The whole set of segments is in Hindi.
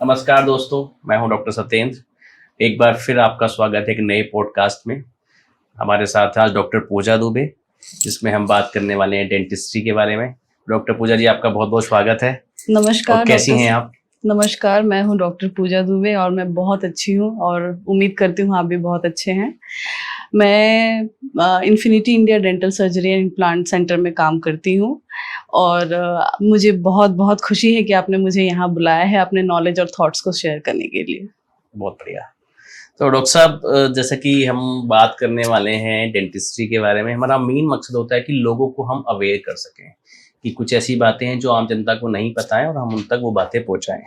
नमस्कार दोस्तों, मैं हूं डॉक्टर सत्येंद्र। एक बार फिर आपका स्वागत है एक नए पॉडकास्ट में। हमारे साथ आज डॉक्टर पूजा दुबे, जिसमें हम बात करने वाले हैं डेंटिस्ट्री के बारे में। डॉक्टर पूजा जी, आपका बहुत बहुत स्वागत है। नमस्कार। और कैसी हैं आप? नमस्कार, मैं हूं डॉक्टर पूजा दुबे और मैं बहुत अच्छी हूं और उम्मीद करती हूं आप भी बहुत अच्छे हैं। मैं infinity India dental surgery and implant centre में काम करती हूं और मुझे बहुत बहुत खुशी है कि आपने मुझे यहाँ बुलाया है अपने नॉलेज और थॉट्स को शेयर करने के लिए। बहुत बढ़िया। तो डॉक्टर साहब, जैसा कि हम बात करने वाले हैं डेंटिस्ट्री के बारे में, हमारा मेन मकसद होता है कि लोगों को हम अवेयर कर सकें कि कुछ ऐसी बातें हैं जो आम जनता को नहीं पता है और हम उन तक वो बातें पहुंचाएं।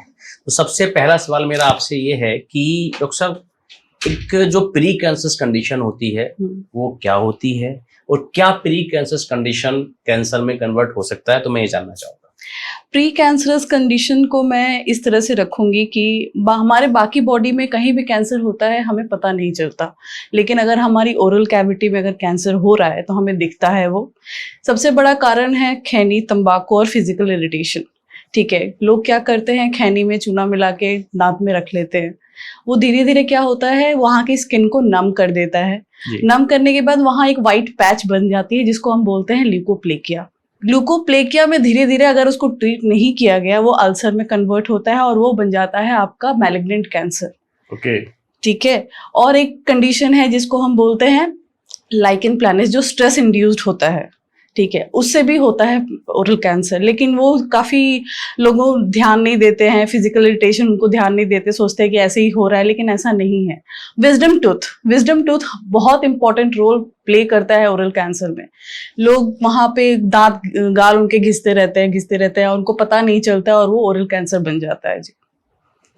तो सबसे पहला सवाल मेरा आपसे ये है कि डॉक्टर साहब, एक जो प्री कैंसरस कंडीशन होती है वो क्या होती है और क्या प्री कैंसरस कंडीशन कैंसर में कन्वर्ट हो सकता है, तो मैं ये जानना चाहूँगा। प्री कैंसरस कंडीशन को मैं इस तरह से रखूंगी कि हमारे बाकी बॉडी में कहीं भी कैंसर होता है हमें पता नहीं चलता, लेकिन अगर हमारी ओरल कैविटी में अगर कैंसर हो रहा है तो हमें दिखता है। वो सबसे बड़ा कारण है खैनी, तंबाकू और फिजिकल इरिटेशन। ठीक है, लोग क्या करते हैं, खैनी में चूना मिला के दांत में रख लेते हैं। वो धीरे धीरे क्या होता है, वहाँ की स्किन को नम कर देता है। नम करने के बाद वहाँ एक वाइट पैच बन जाती है जिसको हम बोलते हैं ल्यूकोप्लेकिया। ग्लूकोप्लेकिया में धीरे धीरे अगर उसको ट्रीट नहीं किया गया वो अल्सर में कन्वर्ट होता है और वो बन जाता है आपका मैलिग्नेंट कैंसर। ओके, ठीक है। और एक कंडीशन है जिसको हम बोलते हैं लाइकेन प्लैनस, जो स्ट्रेस इंड्यूस्ड होता है। ठीक है, उससे भी होता है ओरल कैंसर, लेकिन वो काफी लोगों ध्यान नहीं देते हैं। फिजिकल इरिटेशन उनको ध्यान नहीं देते, सोचते हैं कि ऐसे ही हो रहा है, लेकिन ऐसा नहीं है। विजडम टूथ बहुत इंपॉर्टेंट रोल प्ले करता है ओरल कैंसर में। लोग वहां पे दांत गाल उनके घिसते रहते हैं और उनको पता नहीं चलता और वो ओरल कैंसर बन जाता है।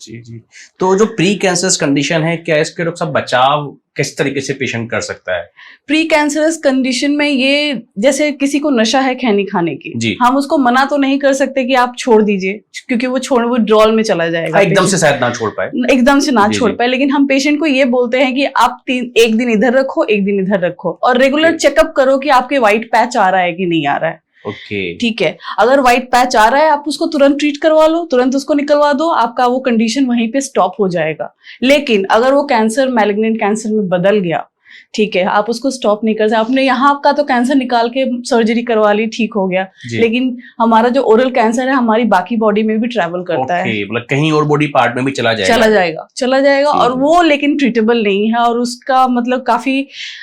जी जी। तो जो प्री कैंसरस कंडीशन है, क्या इसके डॉक्टर साहब बचाव किस तरीके से पेशेंट कर सकता है? प्री कैंसरस कंडीशन में ये, जैसे किसी को नशा है खैनी खाने की, हम उसको मना तो नहीं कर सकते कि आप छोड़ दीजिए, क्योंकि वो विड्रॉल में चला जाएगा। एकदम से शायद ना छोड़ पाए, एकदम से ना छोड़ पाए, लेकिन हम पेशेंट को ये बोलते हैं कि आप एक दिन इधर रखो, एक दिन इधर रखो, और रेगुलर चेकअप करो कि आपके व्हाइट पैच आ रहा है कि नहीं आ रहा है। ठीक है, अगर व्हाइट पैच आ रहा है आप उसको तुरंत ट्रीट करवा लो, तुरंत उसको निकलवा दो, आपका वो कंडीशन वहीं पे स्टॉप हो जाएगा। लेकिन अगर वो कैंसर मैलिग्नेंट कैंसर में बदल गया, ठीक है, आप उसको स्टॉप नहीं कर सकते। आपने यहाँ आपका तो कैंसर निकाल के सर्जरी करवा ली, ठीक हो गया, लेकिन हमारा जो ओरल कैंसर है हमारी बाकी बॉडी में भी ट्रेवल करता है, मतलब कहीं और बॉडी पार्ट में भी चला जाएगा और वो लेकिन ट्रीटेबल नहीं है और उसका मतलब काफी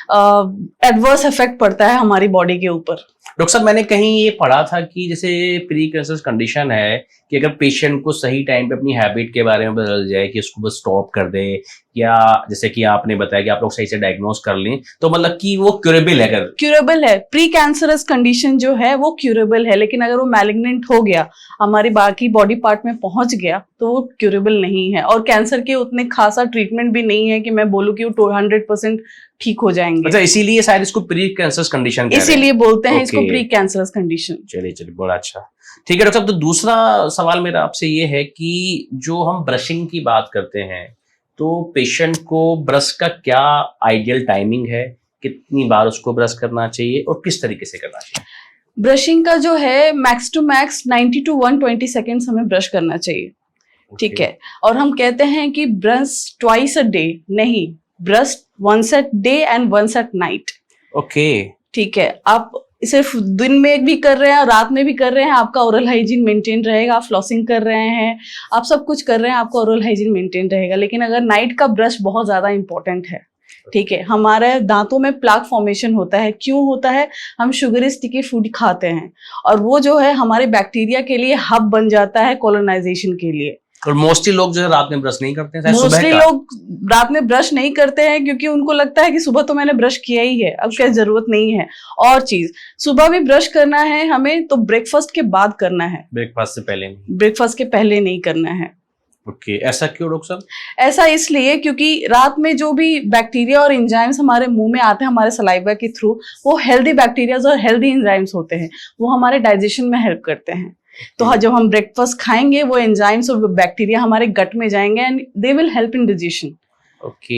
एडवर्स इफेक्ट पड़ता है हमारी बॉडी के ऊपर। डॉक्टर साहब, मैंने कहीं ये पढ़ा था कि जैसे प्री कैंसरस कंडीशन है कि अगर पेशेंट को सही टाइम पे अपनी हैबिट के बारे में बदल जाए कि उसको बस स्टॉप कर दे, या जैसे कि आपने बताया कि आप लोग सही से डायग्नोज कर लें, तो मतलब कि वो क्यूरेबल है। अगर क्यूरेबल है, प्री कैंसरस कंडीशन जो है वो क्यूरेबल है, लेकिन अगर वो मैलिग्नेंट हो गया, हमारी बाकी बॉडी पार्ट में पहुंच गया, तो वो क्यूरेबल नहीं है। और कैंसर के उतने खासा ट्रीटमेंट भी नहीं है कि मैं बोलूँ कि वो 100% ठीक हो जाएंगे। अच्छा, इसीलिए शायद इसको प्री कैंसरस कंडीशन इसीलिए बोलते हैं इसको प्री कैंसरस कंडीशन। चलिए बड़ा अच्छा, ठीक है डॉक्टर साहब। तो दूसरा सवाल मेरा आपसे ये है कि जो हम ब्रशिंग की बात करते हैं, तो पेशेंट को ब्रश का क्या आइडियल टाइमिंग है, कितनी बार उसको ब्रश करना चाहिए और किस तरीके से करना चाहिए? ब्रशिंग का जो है max to max 90 to 120 seconds हमें ब्रश करना चाहिए। ठीक है, और हम कहते हैं कि ब्रश ट्वाइस अ डे नहीं, brush once at day and once at night. Okay, ठीक है, आप सिर्फ दिन में भी कर रहे हैं, रात में भी कर रहे हैं, आपका ओरल हाइजीन मेंटेन रहेगा। आप फ्लॉसिंग कर रहे हैं, आप सब कुछ कर रहे हैं, आपका ओरल हाइजीन मेंटेन रहेगा। लेकिन अगर नाइट का ब्रश बहुत ज्यादा इंपॉर्टेंट है। ठीक है, हमारे दांतों में प्लाक फॉर्मेशन होता है। क्यों होता है? हम शुगर स्टिकी फूड खाते हैं और वो जो है हमारे बैक्टीरिया के लिए हब बन जाता है कोलोनाइजेशन के लिए। और मोस्टली लोग जो है रात में ब्रश नहीं करते हैं। मोस्टली लोग रात में ब्रश नहीं करते हैं क्योंकि उनको लगता है कि सुबह तो मैंने ब्रश किया ही है, अब क्या जरूरत नहीं है। और चीज, सुबह भी ब्रश करना है हमें तो ब्रेकफास्ट के बाद करना है, ब्रेकफास्ट से पहले नहीं। ब्रेकफास्ट के पहले नहीं करना है। ओके, ऐसा क्यों डॉक्टर साहब? ऐसा इसलिए क्योंकि रात में जो भी बैक्टीरिया और एंजाइम्स हमारे मुंह में आते हैं हमारे सलाइवा के थ्रू, वो हेल्दी बैक्टीरियाज और हेल्दी एंजाइम्स होते हैं, वो हमारे डाइजेशन में हेल्प करते हैं। तो जब हम ब्रेकफास्ट खाएंगे वो एंजाइम्स और बैक्टीरिया हमारे गट में जाएंगे and they will help in digestion. Okay.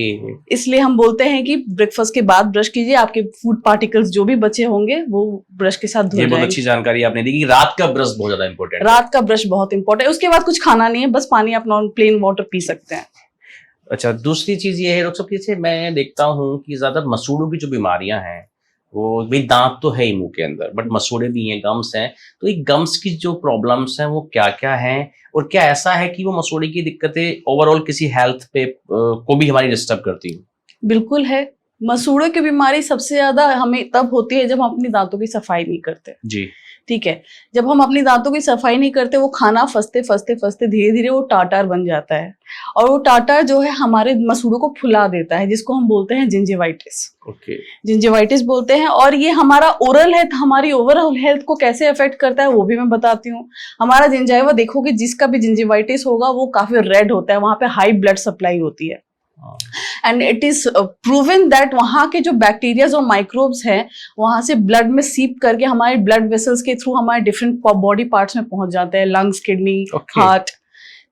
इसलिए हम बोलते हैं कि ब्रेकफास्ट के बाद ब्रश कीजिए, आपके फूड पार्टिकल्स जो भी बचे होंगे वो ब्रश के साथ धुल ये बहुत जाएंगे। अच्छी जानकारी आपने दी कि रात का ब्रश बहुत ज्यादा इंपॉर्टेंट है। रात का ब्रश बहुत इंपॉर्टेंट है, उसके बाद कुछ खाना नहीं है, बस पानी आप प्लेन वाटर पी सकते हैं। अच्छा, दूसरी चीज ये है डॉक्टर साहब, जैसे मैं देखता हूँ कि ज्यादा मसूड़ों की जो बीमारियां हैं, वो भाई दांत तो है ही मुंह के अंदर, बट मसूड़े भी हैं, गम्स हैं, तो ये गम्स की जो प्रॉब्लम्स हैं वो क्या क्या हैं, और क्या ऐसा है कि वो मसूड़े की दिक्कतें ओवरऑल किसी हेल्थ पे को भी हमारी डिस्टर्ब करती हैं? बिल्कुल है। मसूड़ों की बीमारी सबसे ज्यादा हमें तब होती है जब हम अपनी दांतों की सफाई नहीं करते। जी। ठीक है, जब हम अपनी दांतों की सफाई नहीं करते, वो खाना फंसते फंसते फंसते धीरे धीरे वो टाटार बन जाता है, और वो टाटार जो है हमारे मसूड़ों को फुला देता है, जिसको हम बोलते हैं जिंजिवाइटिस। ओके। जिंजिवाइटिस बोलते हैं। और ये हमारा ओरल हेल्थ, हमारी ओवरऑल हेल्थ को कैसे अफेक्ट करता है वो भी मैं बताती हूँ। हमारा जिंजाइवा देखोगे, जिसका भी जिंजिवाइटिस होगा वो काफी रेड होता है, वहां पे हाई ब्लड सप्लाई होती है, and it is proven that वहां के जो बैक्टीरियाज और माइक्रोब्स हैं वहां से ब्लड में सीप करके हमारे ब्लड वेसल्स के थ्रू हमारे डिफरेंट बॉडी पार्ट्स में पहुंच जाते हैं, लंग्स, किडनी, हार्ट।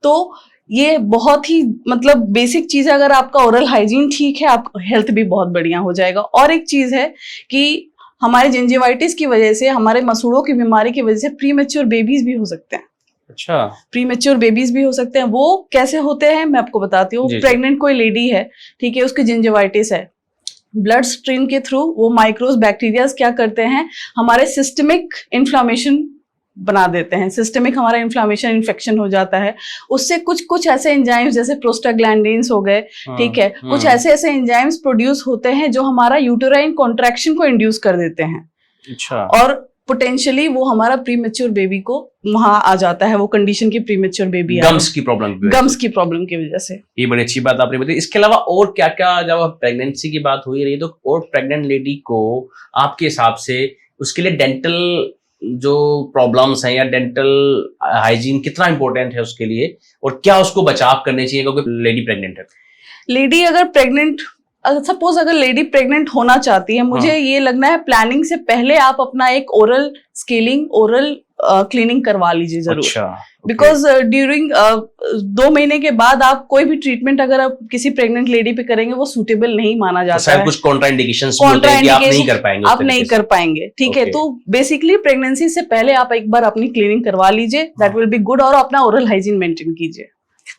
तो ये बहुत ही मतलब बेसिक चीज है। अगर आपका ओरल हाइजीन ठीक है, आपका हेल्थ भी बहुत बढ़िया हो जाएगा। और एक चीज है कि हमारे जिंजिवाइटिस की वजह से, हमारे मसूड़ों की बीमारी की वजह से प्रीमेच्योर बेबीज भी हो सकते हैं। अच्छा। प्रीमेच्योर बेबीज भी हो सकते हैं। वो कैसे होते हैं मैं आपको बताती हूँ। प्रेग्नेंट कोई लेडी है, ठीक है, उसकी जिंजिवाइटिस है, ब्लड स्ट्रीम के थ्रू वो माइक्रोस बैक्टीरियाज क्या करते हैं, हमारे सिस्टमिक इन्फ्लामेशन बना देते हैं। सिस्टमिक हमारा इन्फ्लामेशन, इन्फेक्शन हो जाता है। उससे कुछ ऐसे एंजाइम्स जैसे प्रोस्टाग्लैंडिन्स हो गए, ठीक है, कुछ ऐसे एंजाइम्स प्रोड्यूस होते हैं जो हमारा यूटेराइन कॉन्ट्रैक्शन को इंड्यूस कर देते हैं। अच्छा। और पोटेंशियली वो हमारा प्रीमेच्योर बेबी को वहां आ जाता है, वो कंडीशन की प्रीमेच्योर बेबी गम्स की प्रॉब्लम की वजह से। ये बड़ी अच्छी बात आपने बताई। इसके अलावा और क्या क्या, जब प्रेगनेंसी की बात हो ही रही है, तो और प्रेग्नेंट लेडी को आपके हिसाब से उसके लिए डेंटल जो प्रॉब्लम्स हैं या डेंटल हाइजीन कितना इंपॉर्टेंट है उसके लिए, और क्या उसको बचाव करने चाहिए क्योंकि लेडी प्रेग्नेंट है? लेडी अगर प्रेग्नेंट, सपोज अगर लेडी प्रेग्नेंट होना चाहती है, मुझे ये लगना है प्लानिंग से पहले आप अपना एक ओरल स्केलिंग, ओरल क्लीनिंग करवा लीजिए जरूर। अच्छा। बिकॉज ड्यूरिंग 2 महीने के बाद आप कोई भी ट्रीटमेंट अगर आप किसी प्रेग्नेंट लेडी पे करेंगे वो सूटेबल नहीं माना जाता है। कुछ कॉन्ट्राइंडिकेशंस भी होते हैं कि आप नहीं कर पाएंगे, आप नहीं कर पाएंगे, ठीक है। तो बेसिकली प्रेगनेंसी से पहले आप एक बार अपनी क्लीनिंग करवा लीजिए, दैट विल बी गुड, और अपना ओरल हाइजीन मेंटेन कीजिए।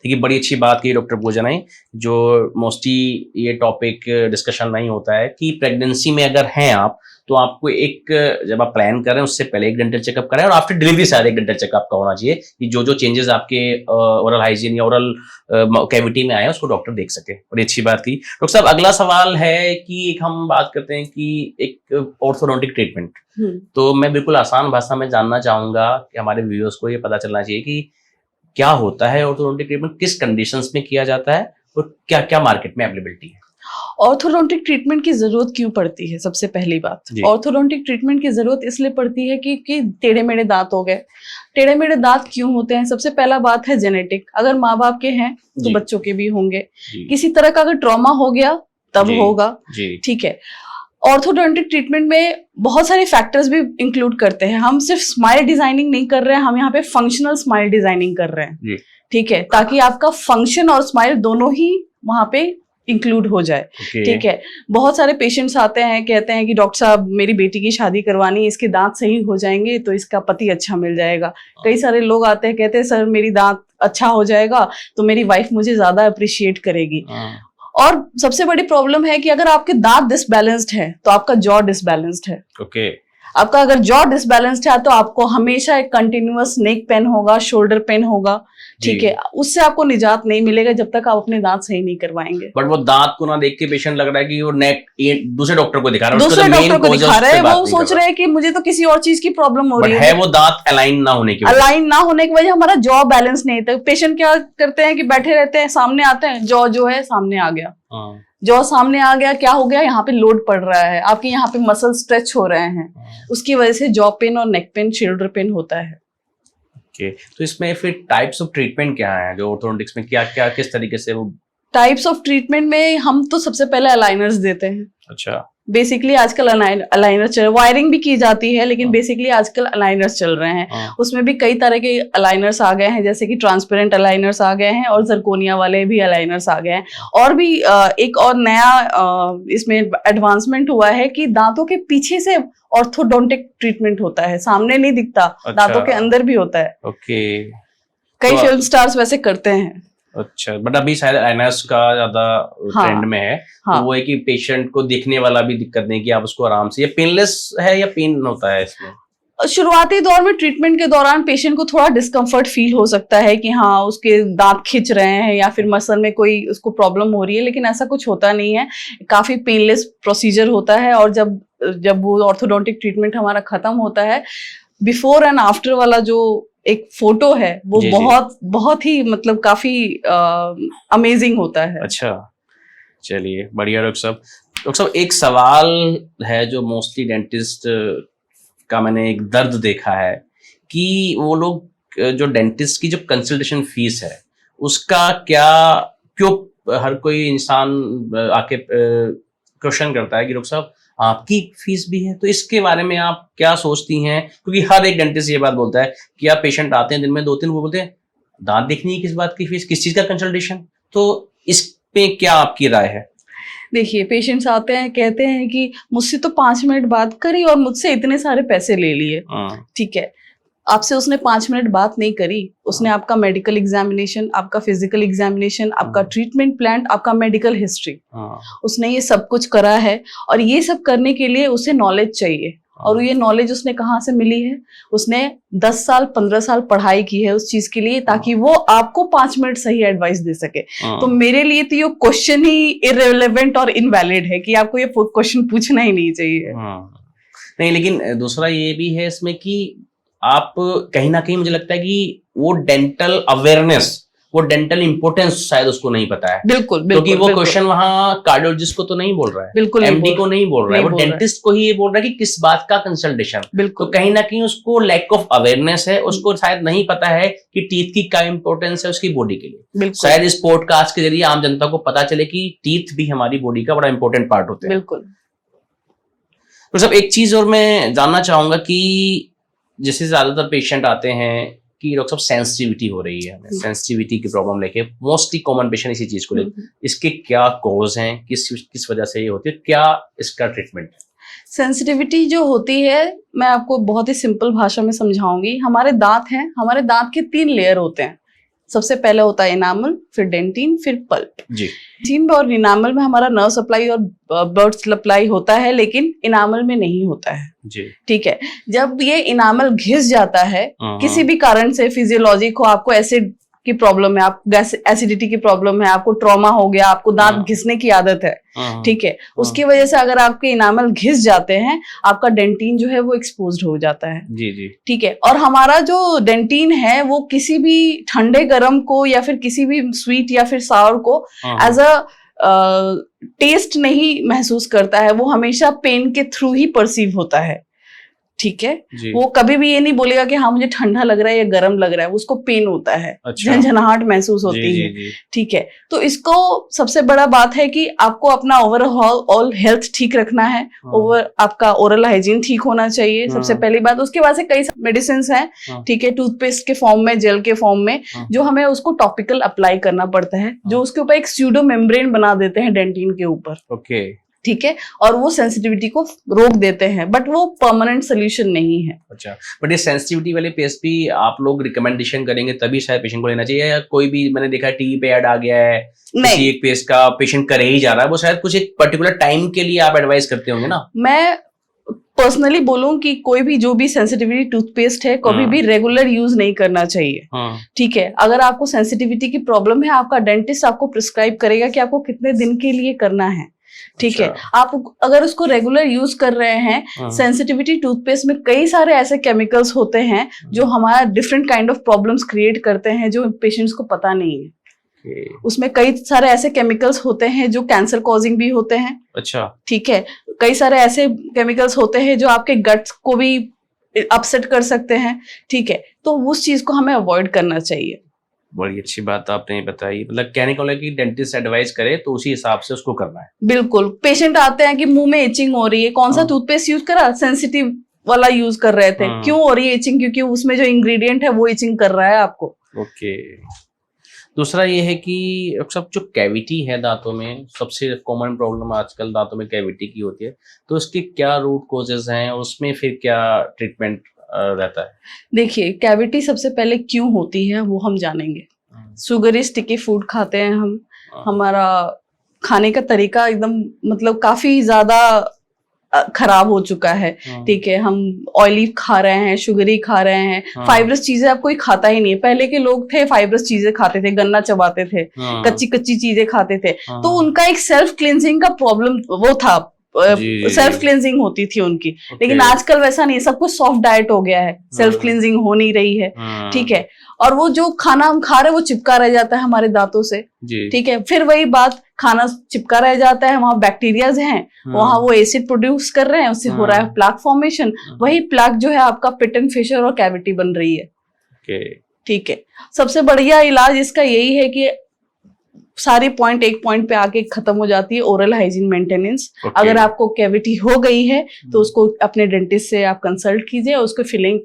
देखिए, बड़ी अच्छी बात की डॉक्टर पूजा ने, जो मोस्टली ये टॉपिक डिस्कशन नहीं होता है कि प्रेगनेंसी में अगर हैं आप, तो आपको एक, जब आप प्लान कर रहे हैं उससे पहले एक डेंटल चेकअप करें, और आफ्टर डिलीवरी शायद एक डेंटल चेकअप का होना चाहिए कि जो जो चेंजेस आपके ओरल हाइजीन या ओरल कैविटी में आए उसको डॉक्टर देख सके। बड़ी अच्छी बात की। डॉक्टर साहब, अगला सवाल है कि एक हम बात करते हैं कि एक ऑर्थोडोंटिक ट्रीटमेंट, तो मैं बिल्कुल आसान भाषा में जानना चाहूंगा कि हमारे व्यूअर्स को ये पता चलना चाहिए कि क्या होता है ऑर्थोडोंटिक ट्रीटमेंट, किस कंडीशंस में किया जाता है, और क्या क्या मार्केट में अवेलेबिलिटी है? ऑर्थोडोंटिक ट्रीटमेंट की जरूरत क्यों पड़ती है? सबसे पहली बात, ऑर्थोडोंटिक ट्रीटमेंट की जरूरत इसलिए पड़ती है कि टेढ़े मेढ़े दांत हो गए। टेढ़े मेढ़े दांत क्यों होते हैं? सबसे पहला बात है जेनेटिक। अगर माँ बाप के हैं तो बच्चों के भी होंगे। किसी तरह का अगर ट्रॉमा हो गया तब होगा, ठीक है। ऑर्थोडोंटिक ट्रीटमेंट में बहुत सारे फैक्टर्स भी इंक्लूड करते हैं। हम सिर्फ स्माइल डिजाइनिंग नहीं कर रहे हैं, हम यहाँ पे फंक्शनल स्माइल डिजाइनिंग कर रहे हैं, ठीक है, ताकि आपका फंक्शन और स्माइल दोनों ही वहां पे इंक्लूड हो जाए, ठीक है। बहुत सारे पेशेंट्स आते हैं, कहते हैं कि डॉक्टर साहब मेरी बेटी की शादी करवानी है, इसके दांत सही हो जाएंगे तो इसका पति अच्छा मिल जाएगा। कई सारे लोग आते हैं, कहते हैं सर मेरी दांत अच्छा हो जाएगा तो मेरी वाइफ मुझे ज्यादा अप्रिशिएट करेगी। और सबसे बड़ी प्रॉब्लम है कि अगर आपके दांत डिसबैलेंस्ड है तो आपका जॉ डिसबैलेंस्ड है। ओके। आपका अगर जॉ डिसबैलेंस्ड है तो आपको हमेशा एक कंटिन्यूअस नेक पेन होगा, शोल्डर पेन होगा, ठीक है। उससे आपको निजात नहीं मिलेगा जब तक आप अपने दांत सही नहीं करवाएंगे। बट वो दांत को ना देख के पेशेंट लग रहा है कि वो नेक दूसरे डॉक्टर को दिखा रहा है, दूसरे डॉक्टर को दिखा रहा है, वो सोच रहे हैं कि मुझे तो किसी और चीज की प्रॉब्लम हो रही है। वो दांत अलाइन ना होने की वजह हमारा जॉ बैलेंस नहीं था। पेशेंट क्या करते हैं कि बैठे रहते हैं, सामने आते हैं, जॉ जो है सामने आ गया, जॉ सामने आ गया, क्या हो गया, यहाँ पे लोड पड़ रहा है, आपके यहाँ पे मसल स्ट्रेच हो रहे हैं, उसकी वजह से जॉ पेन और नेक पेन, शोल्डर पेन होता है। तो इसमें फिर टाइप्स ऑफ ट्रीटमेंट क्या है जो ऑर्थोडोंटिक्स में, क्या क्या किस तरीके से वो टाइप्स ऑफ ट्रीटमेंट में हम तो सबसे पहले अलाइनर्स देते हैं। अच्छा। बेसिकली आजकल अलाइनर चल, वायरिंग भी की जाती है, लेकिन हाँ। बेसिकली आजकल अलाइनर्स चल रहे हैं। हाँ। उसमें भी कई तरह के अलाइनर्स आ गए हैं, जैसे कि ट्रांसपेरेंट अलाइनर्स आ गए हैं और जरकोनिया वाले भी अलाइनर्स आ गए हैं। और भी एक और नया इसमें एडवांसमेंट हुआ है कि दांतों के पीछे से ऑर्थोडोंटिक ट्रीटमेंट होता है, सामने नहीं दिखता। अच्छा। दांतों के अंदर भी होता है। ओके। कई तो फिल्म स्टार्स वैसे करते हैं। अच्छा, बट अभी शायद अलाइनर्स का ज्यादा हाँ। ट्रेंड में है। हाँ। तो वो है कि पेशेंट को दिखने वाला भी दिक्कत नहीं कि आप उसको आराम से, ये पेनलेस है या पेन होता है इसमें? शुरुआती दौर में ट्रीटमेंट के दौरान पेशेंट को थोड़ा डिस्कम्फर्ट फील हो सकता है कि हाँ उसके दांत खिंच रहे हैं या फिर मसल में कोई उसको प्रॉब्लम हो रही है, लेकिन ऐसा कुछ होता नहीं है। काफी पेनलेस प्रोसीजर होता है। और जब वो ऑर्थोडोंटिक ट्रीटमेंट हमारा खत्म होता है, बिफोर एंड आफ्टर वाला जो एक फोटो है वो जी, बहुत बहुत ही मतलब काफी अमेजिंग होता है। अच्छा, चलिए बढ़िया। डॉक्टर साहब एक सवाल है जो मोस्टली डेंटिस्ट का मैंने एक दर्द देखा है कि वो लोग जो डेंटिस्ट की जो कंसल्टेशन फीस है उसका क्यों हर कोई इंसान आके क्वेश्चन करता है कि डॉक्टर साहब आपकी फीस भी है, तो इसके बारे में आप क्या सोचती हैं? क्योंकि हर एक डेंटिस्ट ये बात बोलता है कि आप पेशेंट आते हैं दिन में 2-3, वो बोलते हैं दांत देखनी है, किस बात की फीस, किस चीज का कंसल्टेशन? तो इस पे क्या आपकी राय है? देखिए, पेशेंट्स आते हैं, कहते हैं कि मुझसे तो 5 मिनट बात करी और मुझसे इतने सारे पैसे ले लिए। ठीक है, आपसे उसने 5 मिनट बात नहीं करी, उसने आपका मेडिकल एग्जामिनेशन, आपका फिजिकल एग्जामिनेशन, आपका ट्रीटमेंट प्लान, आपका मेडिकल हिस्ट्री, उसने ये सब कुछ करा है। और ये सब करने के लिए उसे नॉलेज चाहिए। और ये नॉलेज उसने कहाँ से मिली है? उसने 10 साल 15 साल पढ़ाई की है उस चीज के लिए, ताकि वो आपको 5 मिनट सही एडवाइस दे सके। तो मेरे लिए तो ये क्वेश्चन ही इररिलेवेंट और इनवैलिड है कि आपको ये क्वेश्चन पूछना ही नहीं चाहिए। नहीं, लेकिन दूसरा ये भी है इसमें कि आप कहीं ना कहीं मुझे लगता है कि वो डेंटल अवेयरनेस, वो डेंटल इंपोर्टेंस शायद उसको नहीं पता है। बिल्कुल, क्योंकि वो क्वेश्चन वहाँ कार्डियोलॉजिस्ट को तो नहीं बोल रहा है, बिल्कुल एमडी को नहीं बोल रहा है, वो डेंटिस्ट को ही ये बोल रहा है कि किस बात का कंसल्टेशन। तो कहीं ना कहीं उसको लैक ऑफ अवेयरनेस है, उसको शायद नहीं पता है कि टीथ की क्या इंपॉर्टेंस है उसकी बॉडी के लिए। शायद इस पॉडकास्ट के जरिए आम जनता को पता चले कि टीथ भी हमारी बॉडी का बड़ा इंपॉर्टेंट पार्ट होते हैं। बिल्कुल। तो सब एक चीज और मैं जानना चाहूंगा कि जैसे ज्यादातर पेशेंट आते हैं कि डॉक्टर साहब सेंसिटिविटी हो रही है, सेंसिटिविटी की प्रॉब्लम लेके मोस्टली कॉमन पेशेंट इसी चीज को लेके, इसके क्या कॉज हैं, किस वजह से ये होती है, क्या इसका ट्रीटमेंट है? सेंसिटिविटी जो होती है, मैं आपको बहुत ही सिंपल भाषा में समझाऊंगी। हमारे दांत हैं, हमारे दांत के 3 लेयर होते हैं। सबसे पहले होता है इनामल, फिर डेंटिन, फिर पल्प। जी। डेंटिन और इनामल में हमारा नर्व सप्लाई और ब्लड सप्लाई होता है, लेकिन इनामल में नहीं होता है। जी। ठीक है, जब ये इनामल घिस जाता है किसी भी कारण से, फिजियोलॉजी को, आपको एसिड की प्रॉब्लम है, आपको एसिडिटी की प्रॉब्लम है, आपको ट्रॉमा हो गया, आपको दांत घिसने की आदत है, ठीक है, उसकी वजह से अगर आपके इनामल घिस जाते हैं, आपका डेंटिन जो है वो एक्सपोज्ड हो जाता है। जी जी। ठीक है, और हमारा जो डेंटिन है वो किसी भी ठंडे गर्म को या फिर किसी भी स्वीट या फिर सावर को एज अ टेस्ट नहीं महसूस करता है, वो हमेशा पेन के थ्रू ही परसीव होता है। ठीक है, वो कभी भी ये नहीं बोलेगा कि हाँ मुझे ठंडा लग रहा है या गर्म लग रहा है, उसको पेन होता है। अच्छा। झंझनाहट महसूस होती है। ठीक है, तो इसको सबसे बड़ा बात है कि आपको अपना ओवरऑल हेल्थ ठीक रखना है। आपका ओरल हाइजीन ठीक होना चाहिए, सबसे पहली बात। उसके बाद से कई मेडिसिन हैं, ठीक है, टूथपेस्ट के फॉर्म में, जेल के फॉर्म में, जो हमें उसको टॉपिकल अप्लाई करना पड़ता है, जो उसके ऊपर एक स्यूडो मेम्ब्रेन बना देते हैं डेंटिन के ऊपर। ओके। ठीक है, और वो सेंसिटिविटी को रोक देते हैं, बट वो परमानेंट सोल्यूशन नहीं है। अच्छा, बट ये सेंसिटिविटी वाले पेस्ट भी आप लोग रिकमेंडेशन करेंगे तभी शायद पेशेंट को लेना चाहिए, या कोई भी मैंने देखा है टीवी पे ऐड आ गया है किसी एक पेस्ट का, पेशेंट करे ही जा रहा है, वो शायद कुछ एक पर्टिकुलर टाइम के लिए आप एडवाइस करते होंगे ना? मैं पर्सनली बोलूं कि कोई भी जो भी सेंसिटिविटी टूथपेस्ट है कभी भी रेगुलर यूज नहीं करना चाहिए। ठीक है, अगर आपको सेंसिटिविटी की प्रॉब्लम है, आपका डेंटिस्ट आपको प्रिस्क्राइब करेगा कि आपको कितने दिन के लिए करना है। ठीक है, आप अगर उसको रेगुलर यूज कर रहे हैं, सेंसिटिविटी टूथपेस्ट में कई सारे ऐसे केमिकल्स होते हैं जो हमारा different kind of problems create करते हैं, जो पेशेंट्स को पता नहीं है। उसमें कई सारे ऐसे केमिकल्स होते हैं जो कैंसर कॉजिंग भी होते हैं। अच्छा। ठीक है, कई सारे ऐसे केमिकल्स होते हैं जो आपके गट्स को भी अपसेट कर सकते हैं। ठीक है, तो उस चीज को हमें अवॉइड करना चाहिए। बड़ी अच्छी बात आपने बताई, मतलब कहने को लगा कि डेंटिस्ट एडवाइस करे तो उसी हिसाब से उसको करना है। बिल्कुल, पेशेंट आते हैं कि मुंह में इचिंग हो रही है, कौन सा हाँ। टूथपेस्ट यूज करा, सेंसिटिव वाला यूज कर रहे थे, हाँ। क्यों हो रही है इचिंग, क्योंकि उसमें जो इंग्रेडिएंट है वो इचिंग कर रहा है आपको। ओके। दूसरा ये है कि सब जो कैविटी है दांतों में, सबसे कॉमन प्रॉब्लम आजकल दांतों में कैविटी की होती है, तो उसके क्या रूट कॉजेज हैं और उसमें फिर क्या ट्रीटमेंट रहता है? देखिए, कैविटी सबसे पहले क्यों होती है वो हम जानेंगे। शुगरी स्टिकी फूड खाते हैं हम, हमारा खाने का तरीका एकदम मतलब काफी ज्यादा खराब हो चुका है, ठीक है। हम ऑयली खा रहे हैं, शुगरी खा रहे हैं, फाइब्रस चीजें अब कोई खाता ही नहीं है। पहले के लोग थे फाइब्रस चीजें खाते थे, गन्ना चबाते थे, कच्ची कच्ची चीजें खाते थे, तो उनका एक सेल्फ क्लींजिंग का प्रॉब्लम वो था, सेल्फ क्लींजिंग होती थी उनकी। लेकिन आजकल वैसा नहीं, सब कुछ सॉफ्ट डाइट हो गया है, सेल्फ क्लींजिंग हो नहीं रही है, ठीक है। और वो जो खाना हम खा रहे हैं वो चिपका रह जाता है हमारे दांतों से, ठीक है। फिर वही बात, खाना चिपका रह जाता है, वहां बैक्टीरियाज हैं, वहां वो एसिड प्रोड्यूस कर रहे हैं, उससे हो रहा है प्लाक फॉर्मेशन। वही प्लाक जो है आपका पिट एंड फिशर और कैविटी बन रही है, ठीक है। सबसे बढ़िया इलाज इसका यही है कि सारी पॉइंट एक पॉइंट पे आके खत्म हो जाती है, ओरल हाइजीन मेंटेनेंस। अगर आपको कैविटी हो गई है तो उसको अपने डेंटिस्ट से आप कंसल्ट कीजिए, उसको फिलिंग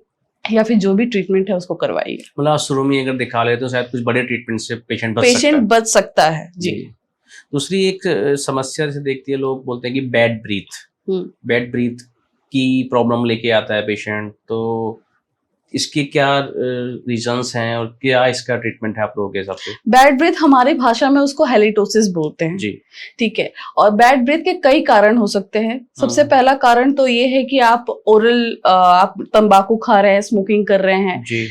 या फिर जो भी ट्रीटमेंट है उसको करवाइए। मतलब शुरू में अगर दिखा ले तो शायद कुछ बड़े ट्रीटमेंट से पेशेंट बच सकता है जी। दूसरी एक समस्या जैसे देखती है, लोग बोलते हैं कि बैड ब्रीथ की प्रॉब्लम लेके आता है पेशेंट, तो इसके क्या रीजंस हैं और क्या इसका ट्रीटमेंट है आप लोगों के हिसाब से? बैड ब्रेथ हमारी भाषा में उसको हैलिटोसिस बोलते हैं जी, ठीक है। और बैड ब्रेथ के कई कारण हो सकते हैं। सबसे पहला कारण तो ये है कि आप आप तंबाकू खा रहे हैं, स्मोकिंग कर रहे हैं जी।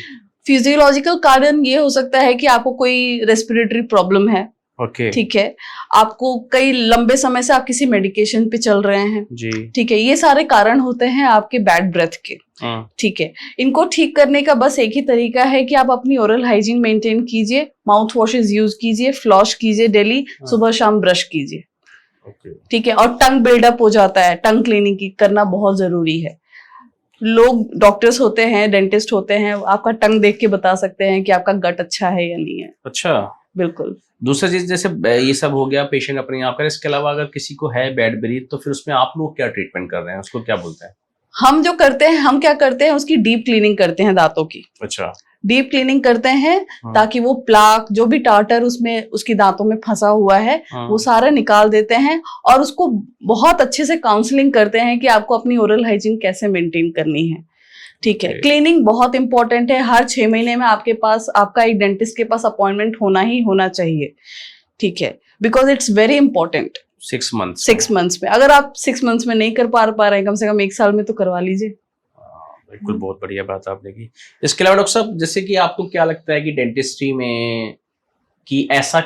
फिजियोलॉजिकल कारण ये हो सकता है कि आपको कोई रेस्पिरेटरी प्रॉब्लम है, ठीक है। आपको कई लंबे समय से आप किसी मेडिकेशन पे चल रहे हैं जी, ठीक है। ये सारे कारण होते हैं आपके बैड ब्रेथ के, ठीक है। इनको ठीक करने का बस एक ही तरीका है कि आप अपनी ओरल हाइजीन मेंटेन कीजिए, माउथ वॉशेस यूज कीजिए, फ्लॉश कीजिए डेली, सुबह शाम ब्रश कीजिए, ठीक है। और टंग बिल्डअप हो जाता है, टंग क्लीनिंग करना बहुत जरूरी है। लोग डॉक्टर्स होते हैं, डेंटिस्ट होते हैं, आपका टंग देख के बता सकते हैं कि आपका गट अच्छा है या नहीं है। अच्छा, बिल्कुल। दूसरा चीज जैसे ये सब हो गया पेशेंट अपने आप कर, इसके अलावा अगर किसी को है बैड ब्रीथ तो फिर उसमें आप लोग क्या ट्रीटमेंट कर रहे हैं, उसको क्या बोलते हैं? हम जो करते हैं, हम क्या करते हैं, उसकी डीप क्लीनिंग करते हैं दांतों की। अच्छा, डीप क्लीनिंग करते हैं ताकि वो प्लाक जो भी टार्टर उसमें उसकी दांतों में फंसा हुआ है वो सारा निकाल देते हैं, और उसको बहुत अच्छे से काउंसलिंग करते हैं कि आपको अपनी ओरल हाइजीन कैसे मेंटेन करनी है, ठीक है। क्लीनिंग बहुत इंपॉर्टेंट है। हर 6 महीने में आपके पास, आपका एक डेंटिस्ट के पास अपॉइंटमेंट होना ही होना चाहिए, ठीक है, because it's very important. 6 months में अगर आप 6 मंथ्स में नहीं कर पा रहे हैं, कम से कम 1 साल में तो करवा लीजिए। बिल्कुल, बहुत बढ़िया बात आपने की। इसके अलावा डॉक्टर साहब, जैसे कि आपको क्या लगता है कि डेंटिस्ट्री में कि ऐसा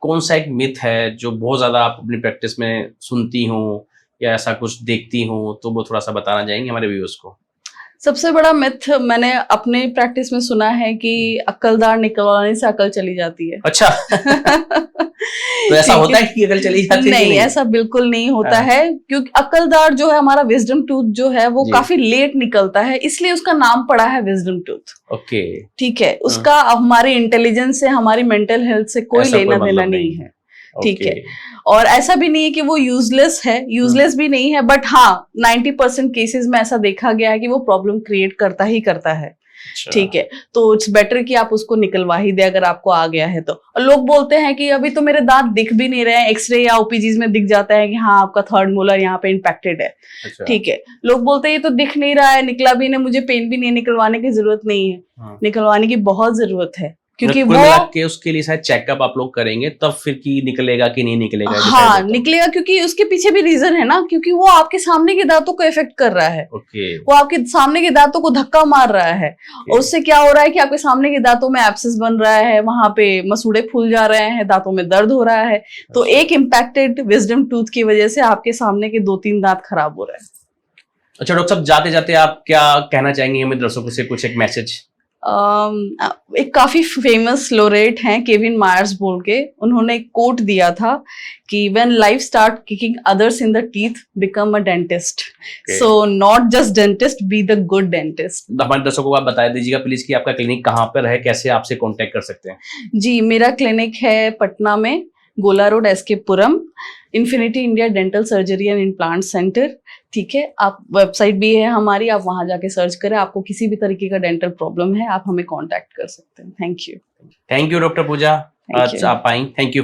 कौन सा एक मिथ है जो बहुत ज्यादा आप अपनी प्रैक्टिस में सुनती हो या ऐसा कुछ देखती हो, तो वो थोड़ा सा बताना चाहेंगे हमारे व्यूअर्स को? सबसे बड़ा मिथ मैंने अपने प्रैक्टिस में सुना है कि अक्लदार निकलवाने से अकल चली जाती है। अच्छा। तो ऐसा होता है कि अकल चली जाती है? नहीं, ऐसा बिल्कुल नहीं होता है, क्योंकि अक्लदार जो है, हमारा विजडम टूथ जो है वो काफी लेट निकलता है, इसलिए उसका नाम पड़ा है विजडम टूथ। ओके, ठीक है। उसका हमारी इंटेलिजेंस से, हमारी मेंटल हेल्थ से कोई लेना देना नहीं है, ठीक है। और ऐसा भी नहीं है कि वो यूजलेस है, यूजलेस भी नहीं है, बट हाँ 90% केसेस में ऐसा देखा गया है कि वो प्रॉब्लम क्रिएट करता ही करता है, ठीक है। तो इट्स बेटर कि आप उसको निकलवा ही दे अगर आपको आ गया है तो। और लोग बोलते हैं कि अभी तो मेरे दांत दिख भी नहीं रहे हैं, एक्सरे या ओपीजीज में दिख जाता है कि हाँ आपका थर्ड मोलर यहाँ पे इम्पैक्टेड है, ठीक है। लोग बोलते हैं ये तो दिख नहीं रहा है, निकला भी नहीं, मुझे पेन भी नहीं, निकलवाने की जरूरत नहीं है। निकलवाने की बहुत जरूरत है, क्योंकि वो के उसके लिए शायद चेकअप आप लोग करेंगे तब फिर कि निकलेगा कि नहीं निकलेगा। हाँ, निकलेगा, क्योंकि उसके पीछे भी रीजन है ना, क्योंकि वो आपके सामने के दांतों को इफेक्ट कर रहा है। वो आपके सामने के दांतों को धक्का मार रहा है, और उससे क्या हो रहा है कि आपके सामने के दांतों में एब्सेस बन रहा है, वहां पे मसूड़े फूल जा रहे हैं, दांतों में दर्द हो रहा है। तो एक इम्पैक्टेड विजडम टूथ की वजह से आपके सामने के 2-3 दांत खराब हो रहे हैं। अच्छा डॉक्टर साहब, जाते जाते आप क्या कहना चाहेंगे हमें दर्शकों से, कुछ एक मैसेज? एक काफी फेमस लोरेट हैं केविन मायर्स बोल के, उन्होंने एक कोट दिया था कि when life start kicking others in the teeth become a dentist, so not just dentist, be the good dentist. हमारे दर्शकों को आप बता दीजिएगा प्लीज कि आपका क्लिनिक कहाँ पर है, कैसे आपसे कांटेक्ट कर सकते हैं। जी, मेरा क्लिनिक है पटना में, Gola road, SK Puram, infinity India dental surgery and implant centre. ठीक है, आप वेबसाइट भी है हमारी, आप वहां जाके सर्च करें, आपको किसी भी तरीके का डेंटल प्रॉब्लम है आप हमें कांटेक्ट कर सकते हैं। Thank you doctor Pooja, Thank आज you. आप आई, थैंक यू।